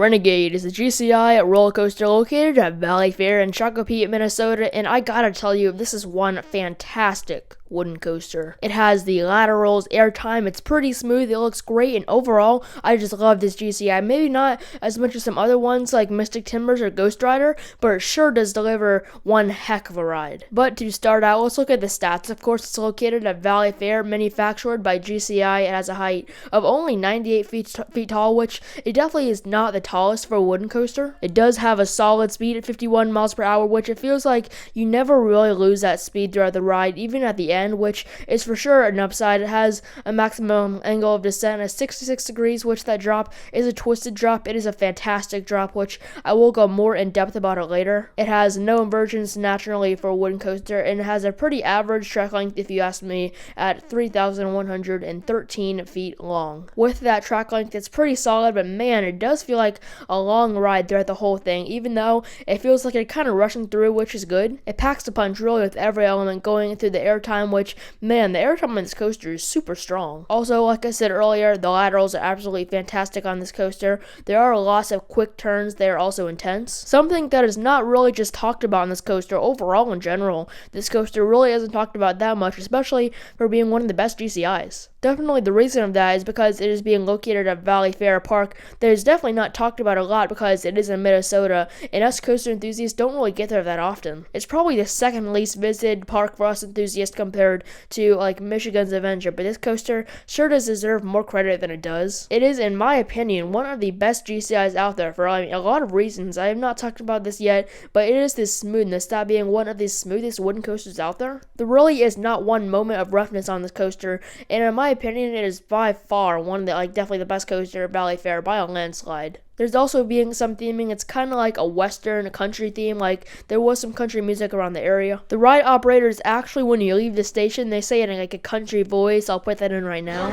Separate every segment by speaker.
Speaker 1: Renegade is a GCI roller coaster located at Valleyfair in Shakopee, Minnesota, and I gotta tell you, this is one fantastic wooden coaster. It has the Laterals, Airtime, it's pretty smooth, it looks great, and overall, I just love this GCI. Maybe not as much as some other ones like Mystic Timbers or Ghost Rider, but it sure does deliver one heck of a ride. But to start out, let's look at the stats. Of course, it's located at Valleyfair, manufactured by GCI. It has a height of only 98 feet tall, which it definitely is not the tallest for a wooden coaster. It does have a solid speed at 51 miles per hour, which it feels like you never really lose that speed throughout the ride, even at the end, which is for sure an upside. It has a maximum angle of descent at 66 degrees, which that drop is a twisted drop. It is a fantastic drop, which I will go more in depth about it later. It has no inversions naturally for a wooden coaster, and it has a pretty average track length, if you ask me, at 3,113 feet long. With that track length, it's pretty solid, but man, it does feel like a long ride throughout the whole thing, even though it feels like it's kind of rushing through, which is good. It packs a punch really with every element going through the airtime, which, man, the airtime on this coaster is super strong. Also, like I said earlier, the laterals are absolutely fantastic on this coaster. There are lots of quick turns. They are also intense. Something that is not really just talked about on this coaster overall in general. This coaster really isn't talked about that much, especially for being one of the best GCIs. Definitely the reason of that is because it is being located at Valleyfair Park. That is definitely not talked about a lot because it is in Minnesota, and us coaster enthusiasts don't really get there that often. It's probably the second least visited park for us enthusiasts compared to like Michigan's Avenger, but this coaster sure does deserve more credit than it does. It is, in my opinion, one of the best GCIs out there for a lot of reasons. I have not talked about this yet, but it is this smoothness, that being one of the smoothest wooden coasters out there. There really is not one moment of roughness on this coaster, and in my opinion, it is by far one of the, definitely the best coaster at Valleyfair by a landslide. There's also being some theming. It's kind of like a western country theme, like there was some country music around the area. The ride operators actually, when you leave the station, they say it in like a country voice. I'll put that in right now.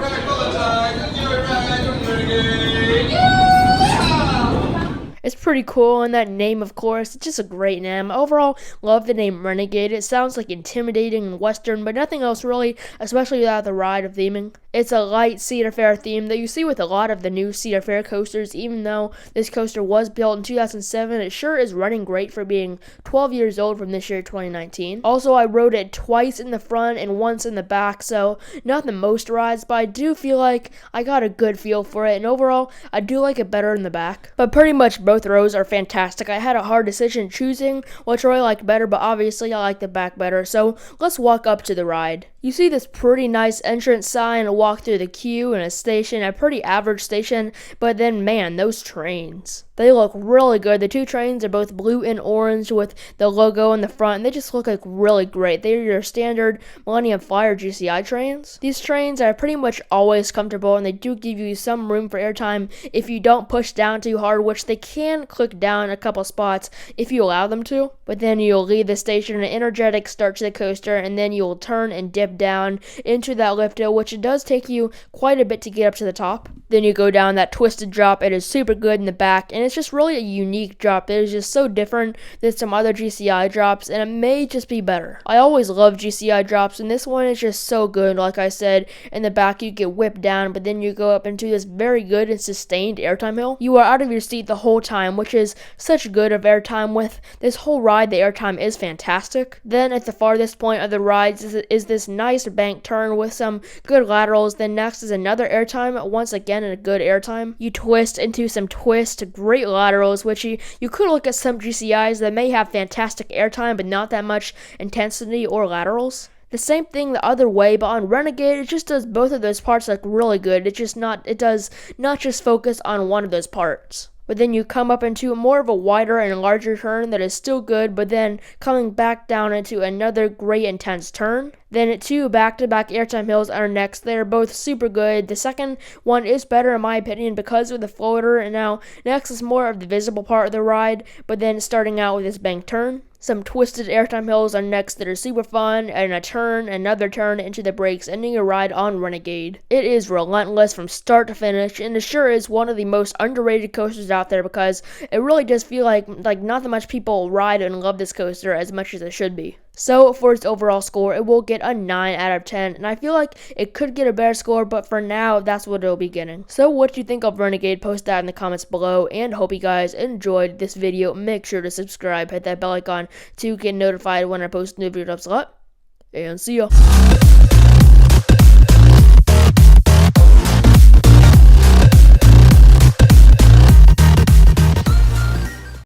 Speaker 1: It's pretty cool, and that name, of course, it's just a great name. Overall, love the name Renegade. It sounds like intimidating and western, but nothing else really, especially without the ride of theming. It's a light Cedar Fair theme that you see with a lot of the new Cedar Fair coasters. Even though this coaster was built in 2007, it sure is running great for being 12 years old from this year, 2019. Also, I rode it twice in the front and once in the back, so not the most rides, but I do feel like I got a good feel for it, and overall, I do like it better in the back. But pretty much both rows are fantastic. I had a hard decision choosing which row I liked better, but obviously I like the back better, so let's walk up to the ride. You see this pretty nice entrance sign and walk through the queue in a station, a pretty average station, but then man, those trains. They look really good. The two trains are both blue and orange with the logo in the front, and they just look like really great. They're your standard Millennium Flyer GCI trains. These trains are pretty much always comfortable, and they do give you some room for airtime if you don't push down too hard, which they can click down a couple spots if you allow them to. But then you'll leave the station, an energetic start to the coaster, and then you'll turn and dip down into that lift hill, which it does take you quite a bit to get up to the top. Then you go down that twisted drop. It is super good in the back, and it's just really a unique drop. It is just so different than some other GCI drops, and it may just be better. I always love GCI drops, and this one is just so good. Like I said, in the back you get whipped down, but then you go up into this very good and sustained airtime hill. You are out of your seat the whole time, which is such good of airtime. With this whole ride, the airtime is fantastic. Then at the farthest point of the rides is this nice bank turn with some good laterals. Then next is another airtime, once again in a good airtime. You twist into some great laterals, which you could look at some GCIs that may have fantastic airtime but not that much intensity or laterals. The same thing the other way, but on Renegade, it just does both of those parts like really good. It does not just focus on one of those parts. But then you come up into more of a wider and larger turn that is still good, but then coming back down into another great intense turn. Then two back-to-back airtime hills are next. They're both super good. The second one is better in my opinion because of the floater, and now next is more of the visible part of the ride, but then starting out with this bank turn. Some twisted airtime hills are next that are super fun, and a turn, another turn into the brakes, ending your ride on Renegade. It is relentless from start to finish, and it sure is one of the most underrated coasters out there because it really does feel like not that much people ride and love this coaster as much as it should be. So for its overall score, it will get a 9 out of 10, and I feel like it could get a better score, but for now, that's what it'll be getting. So what do you think of Renegade? Post that in the comments below, and hope you guys enjoyed this video. Make sure to subscribe, hit that bell icon to get notified when I post new videos up, and see ya.